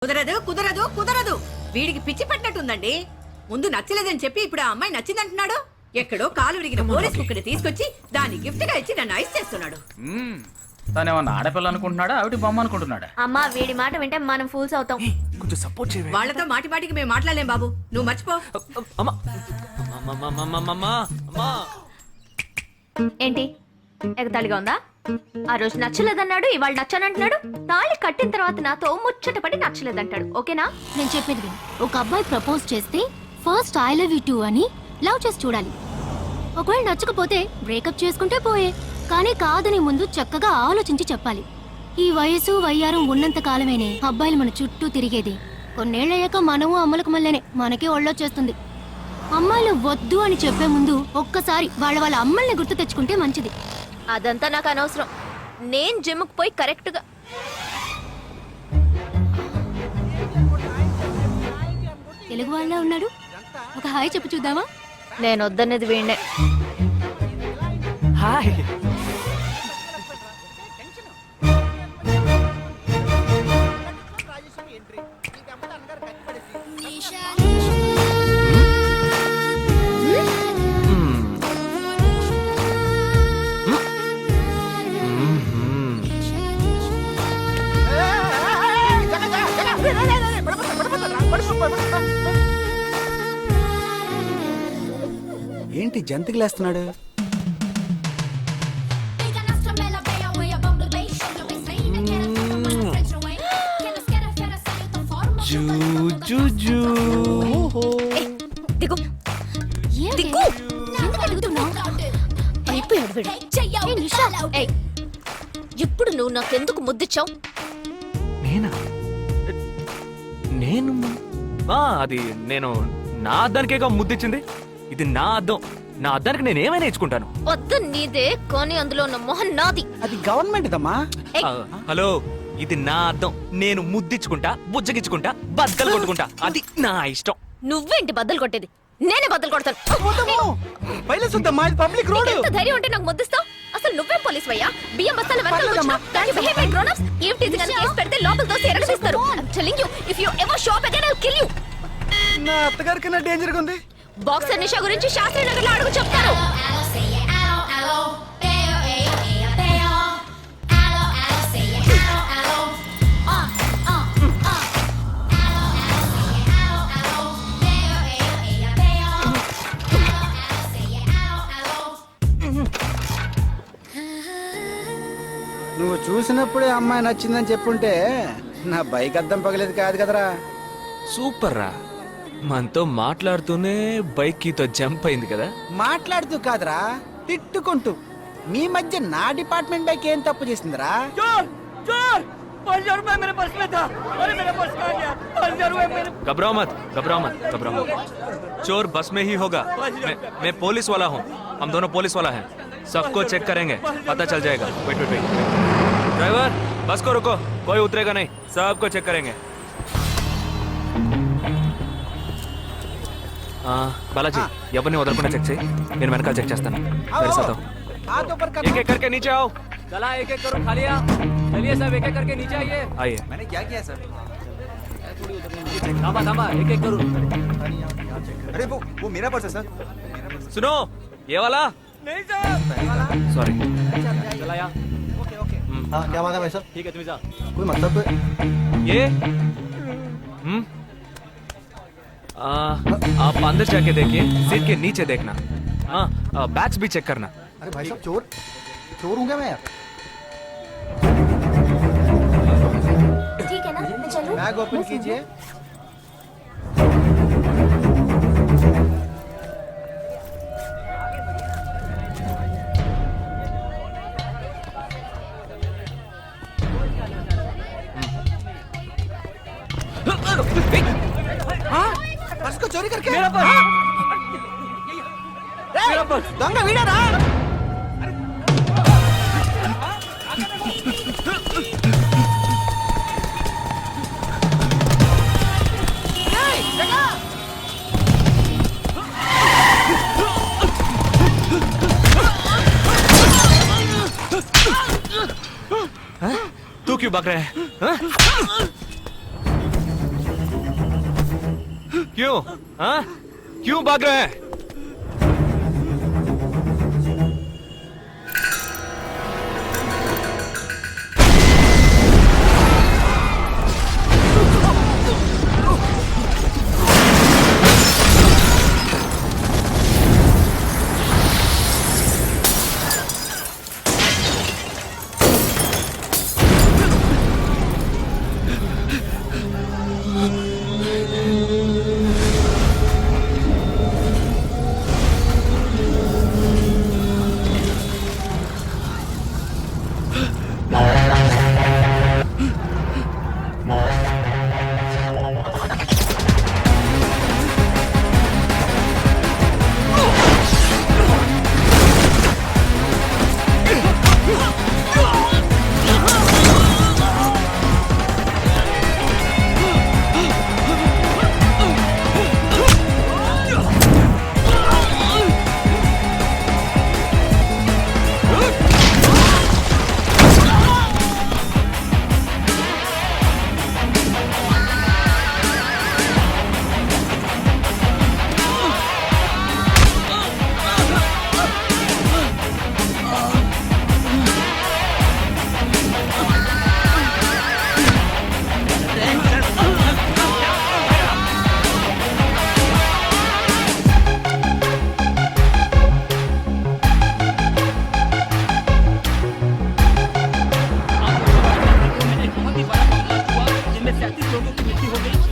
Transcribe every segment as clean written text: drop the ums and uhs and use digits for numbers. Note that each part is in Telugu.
కుదరదు కుదరదు కుదరదు. వీడికి పిచ్చి పట్టినట్టుందండి. ముందు నచ్చలేదని చెప్పి ఇప్పుడు ఆ అమ్మాయి నచ్చిందంటున్నాడు. ఎక్కడో కాలు విరిగిన పోలీస్ కుక్కని తీసుకొచ్చి దాన్ని గిఫ్ట్ గా ఇచ్చి నన్ను ఐస్ చేస్తున్నాడు. తనేమన్నా ఆడపిల్ల అనుకుంటున్నాడా ఆవిడ బొమ్మ అనుకుంటున్నాడా? అమ్మా వీడి మాట వింటే మనం ఫూల్స్ అవుతాం. కొంచెం సపోర్ట్ చేయండి. వాళ్ళతో మాటి మాటికి మేము మాట్లాడలేం బాబు, నువ్వు మర్చిపో. ఏంటి ఎగతాళిగా ఉందా? ఆ రోజు నచ్చలేదన్నాడు, ఇవాళ నచ్చానంటున్నాడు. తాళి కట్టిన తర్వాత నాతో ముచ్చటపడి నచ్చలేదంటాడు. ఓకేనా? నేను చెప్పేది విను. ఒక అబ్బాయి ప్రపోజ్ చేస్తే first I love you two అని లవ్ చేసి చూడాలి. ఒకవేళ నచ్చకపోతే బ్రేకప్ చేసుకుంటే పోయే. కానీ కాదని ముందు చక్కగా ఆలోచించి చెప్పాలి. ఈ వయసు వయ్యారం ఉన్నంత కాలమేనే అబ్బాయిలు మన చుట్టూ తిరిగేది. కొన్నేళ్లయ్యాక మనము అమ్మలకు మళ్ళీనే మనకే ఒళ్ళొచ్చేస్తుంది. అమ్మాయిలు వద్దు అని చెప్పే ముందు ఒక్కసారి వాళ్ళ అమ్మల్ని గుర్తు తెచ్చుకుంటే మంచిది. అదంతా నాకు అనవసరం. నేను జిమ్కి పోయి కరెక్ట్ గా తెలుగు వాళ్ళ ఉన్నాడు. ఒక హాయ్ చెప్పు చూద్దామా? నేను వద్దన్నది వీణ్ణే. హాయ్. ఏంటి జంతికలేస్తున్నాడు? దిగు దిగు. అయిపోయాడు వీడు. ఏయ్, ఇప్పుడు నువ్వు నాకెందుకు ముద్దిచ్చావు? నేనా? నేను అది నేను నా అద్దానికేగా ముద్దిచ్చింది. ఇది నా అద్దం. నా అద్దానికి నేను ఏమైనా ఇచ్చుకుంటాను. అద్దం నీదే, కానీ అందులో ఉన్న మొహం నాది. అది గవర్నమెంట్ దమ్మా. హలో, ఇది నా అద్దం. నేను ముద్దిచ్చుకుంటా, బుజ్జగిచ్చుకుంటా, బద్దలు కొట్టుకుంటా. అది నా ఇష్టం. నువ్వేంటి బద్దలు కొట్టేది? నేనే బద్దలు కొడతాను. Public road. ఎంత ధైర్యం ఉంటే నాకు ముద్దిస్తావు? అసలు నువ్వే పోలీస్ వయ్యా? బియ్యం బస్తాల పెడితే లోపల దోసి ఎరగదీస్తారు. నా అత్తగారికి నా డేంజర్ గా ఉంది. బాక్సర్ నిషా గురించి శాస్త్రి నగర్ లో అడుగు చెప్తారు. నువ్వు చూసినప్పుడే అమ్మాయి నచ్చిందని చెప్పుంటే నా బైక్ అద్దం పగలేదు కాదు కదరా. సూపర్ రా. మనతో మాట్లాడుతూనే బైక్ కీతో జంప్ అయింది కదా. మాట్లాడుతూ కాదురా, తిట్టుకుంటూ. మీ మధ్య నా డిపార్ట్మెంట్ బైక్ ఏం తప్పు చేసిందిరా? घबराओ मत, घबराओ मत, घबराओ मत. चोर बस में ही होगा. मैं पुलिस वाला हूँ. हम दोनों पुलिस वाला हैं. सबको चेक करेंगे, पता चल जाएगा. Wait wait wait. ड्राइवर, बस को रुको. कोई उतरेगा नहीं. सबको चेक करेंगे. बालाजी, ఎవరిని వదలకుండా చెక్ చేయి. నేను వెనకాల చెక్ చేస్తాను. एक एक करके नीचे आओ. चला एक एक करो. खालिया चलिए सब एक एक करके नीचे आइए. आइए. मैंने क्या किया सर? थामा थामा एक एक करो. अरे वो मेरा पर्स है सर. सुनो, ये वाला नहीं सर. सॉरी. चला यार. Okay okay. हाँ क्या बात है भाई साहब? ठीक है तुम जा. कोई मतलब तो ये आप अंदर जाके देखिए. सीट के नीचे देखना. हाँ, बैग्स भी चेक करना. अरे भाई साहब चोर चोर हूँ क्या मैं यार? ठीक है ना, मैं चलूं? बैग ओपन कीजिए. पर्स को चोरी करके मेरा पर्स. मेरा पर्स. दंग वीड़ा रा. तू क्यों भाग रहा है? क्यों? हाँ? क्यों भाग रहे हैं?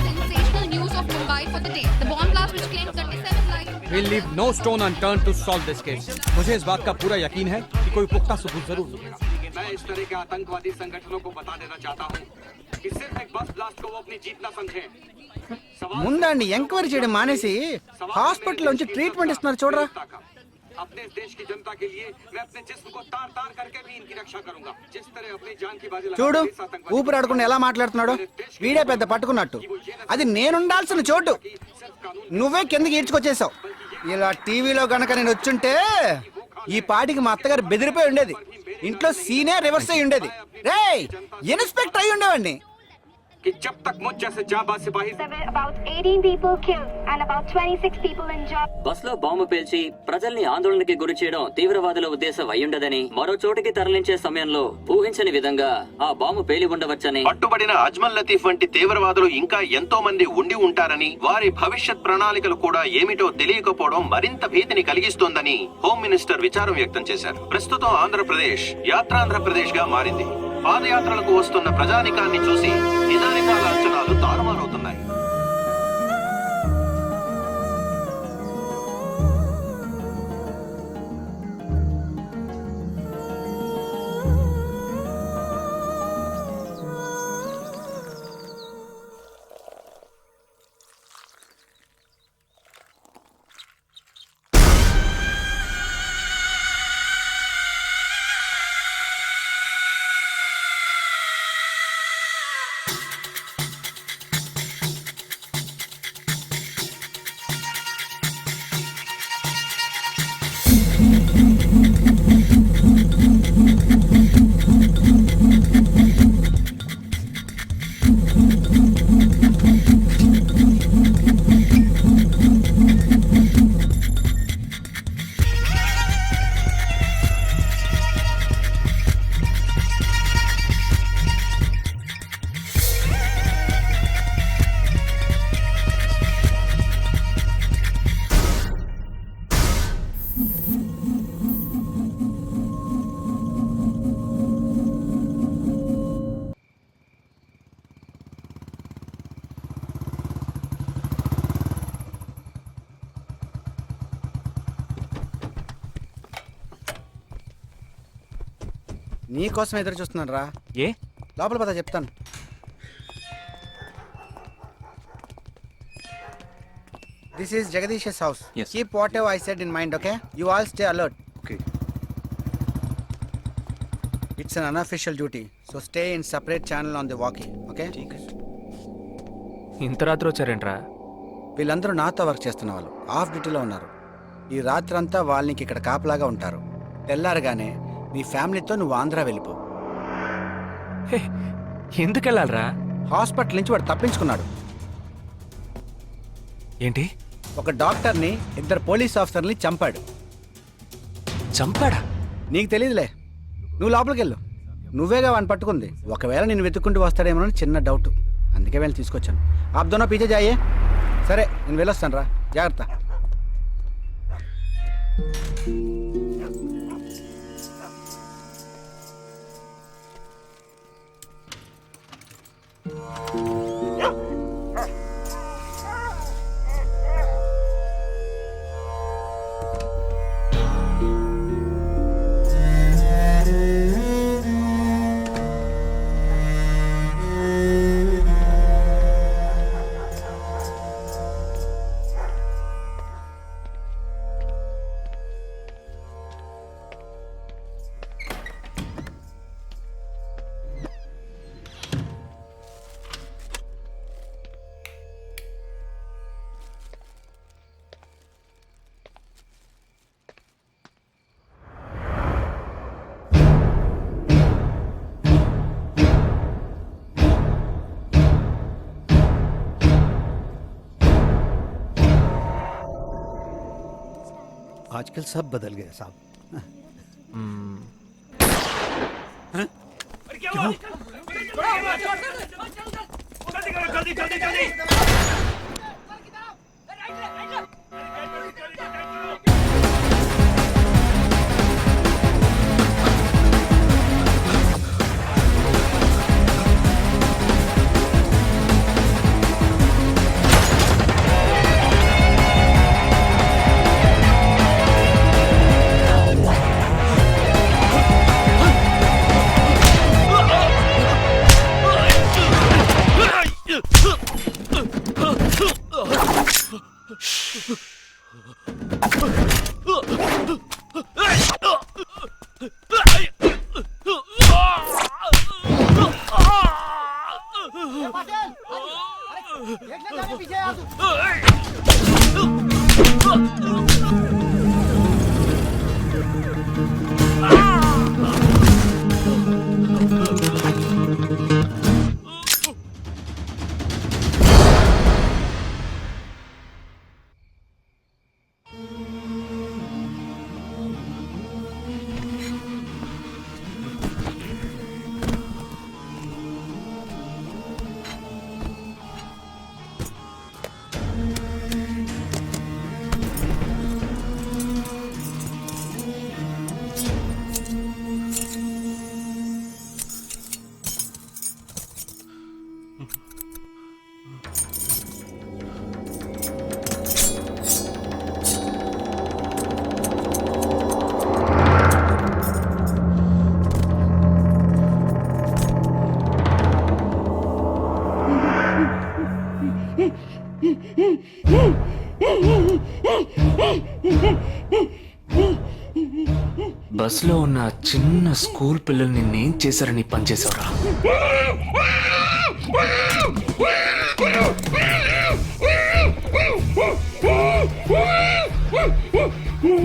Sensational news of Mumbai for the day. The bomb blast which claimed 37 lives. We'll leave no stone unturned to solve this case. मुझे इस बात का पूरा यकीन है कि कोई पुख्ता सबूत जरूर मिलेगा। मैं इस तरह के आतंकवादी संगठनों को बता देना चाहता हूँ कि सिर्फ एक बस ब्लास्ट को वो अपनी जीत ना समझें। ముందండి ఎంక్వైరీ చేయడం మానేసి హాస్పిటల్ నుంచి ట్రీట్మెంట్ ఇస్తున్నారు చూడరా. अपने देश की जनता के लिए मैं अपने जिस्म को तार तार करके भी इनकी रक्षा करूंगा। जिस तरह अपनी जान की बाजी చూడు ఊపిరాడకుండా ఎలా మాట్లాడుతున్నాడు. వీడే పెద్ద పట్టుకున్నట్టు. అది నేనుండాల్సిన చోటు నువ్వే కిందకి ఈడ్చుకొచ్చేసావు. ఇలా టీవీలో గనక నేను వచ్చుంటే ఈ పాటికి మా అత్తగారు బెదిరిపోయి ఉండేది. ఇంట్లో సీనే రివర్స్ అయి ఉండేది. రేయ్ ఇన్స్పెక్టర్ అయి ఉండేవాడిని. कि जब तक मुझ जैसे जाबाज सिपाही About 18 people killed and about 26 people injured. బస్లో బాంబు పేల్చి ప్రజల్ని ఆందోళనకి గురి చేయడం తీవ్రవాదుల ఉద్దేశం అయ్యుండదని, మరో చోటికి తరలించే సమయంలో ఊహించని విధంగా ఆ బాంబు పేలి ఉండవచ్చని, పట్టుబడిన అజ్మల్ లతీఫ్ వంటి తీవ్రవాదులు ఇంకా ఎంతో మంది ఉండి ఉంటారని, వారి భవిష్యత్ ప్రణాళికలు కూడా ఏమిటో తెలియకపోవడం మరింత భీతిని కలిగిస్తోందని హోమ్ మినిస్టర్ విచారం వ్యక్తం చేశారు. ప్రస్తుతం ఆంధ్రప్రదేశ్ యాత్రాంధ్రప్రదేశ్ గా మారింది. పాదయాత్రలకు వస్తున్న ప్రజానికాన్ని చూసి నిజానికాల అంచనాలు తారుమారవుతున్నాయి. నీకోసం ఎదురు చూస్తున్నాను రా. ఏ లోపల పద చెప్తాను. This is Jagadish's house. Yes. Keep whatever I said in mind, okay? You all stay alert. Okay. It's an unofficial duty, so stay in separate channel on the walkie, okay? ఇంత రాత్రి వచ్చారేంట్రా? వీళ్ళందరూ నాతో వర్క్ చేస్తున్న వాళ్ళు. ఆఫ్ డ్యూటీలో ఉన్నారు. ఈ రాత్రంతా వాళ్ళకి ఇక్కడ కాపలాగా ఉంటారు. తెల్లారగానే నీ ఫ్యామిలీతో నువ్వు ఆంధ్ర వెళ్ళిపో. ఎందుకు వెళ్ళాలరా? హాస్పిటల్ నుంచి వాడు తప్పించుకున్నాడు. ఏంటి? ఒక డాక్టర్ని 2 పోలీస్ ఆఫీసర్ని చంపాడు. చంపాడా? నీకు తెలియదులే, నువ్వు లోపలికి వెళ్ళు. నువ్వేగా వాడిని పట్టుకుంది. ఒకవేళ నేను వెతుక్కుంటూ వస్తాడేమో అని చిన్న డౌట్, అందుకే వెళ్ళి తీసుకొచ్చాను. ఆప్ దోనో పీछे जाइए. సరే నేను వెళ్ళొస్తాను రా, జాగ్రత్త. आजकल सब बदल गए साहब। బస్లో ఉన్న చిన్న స్కూల్ పిల్లలు నిన్నేం చేశారని పనిచేసావురా?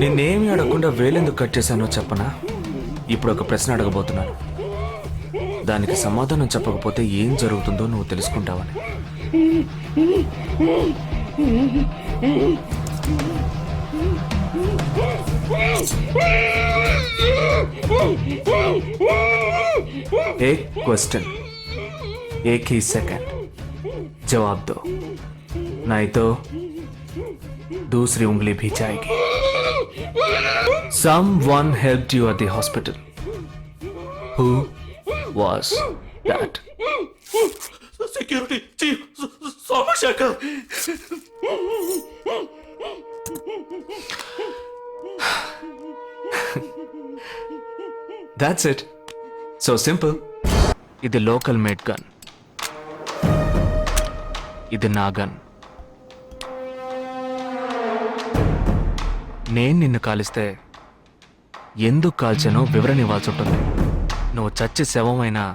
నిన్నేమి అడగకుండా వేలెందుకు కట్ చేశానో చెప్పనా? ఇప్పుడు ఒక ప్రశ్న అడగబోతున్నాను, దానికి సమాధానం చెప్పకపోతే ఏం జరుగుతుందో నువ్వు తెలుసుకుంటావని. एक क्वेश्चन, एक ही सेकंड, जवाब दो, नहीं तो दूसरी उंगली भी जाएगी. Someone helped you at the hospital. Who was that? Security chief Somashekar. That's it. So simple. ఇది లోకల్ మేడ్ గన్, ఇది నా గన్. నేను నిన్ను కాలిస్తే ఎందుకు కాల్చానో వివరణ ఇవ్వాల్సి ఉంటుంది. నువ్వు చచ్చి శవమైనా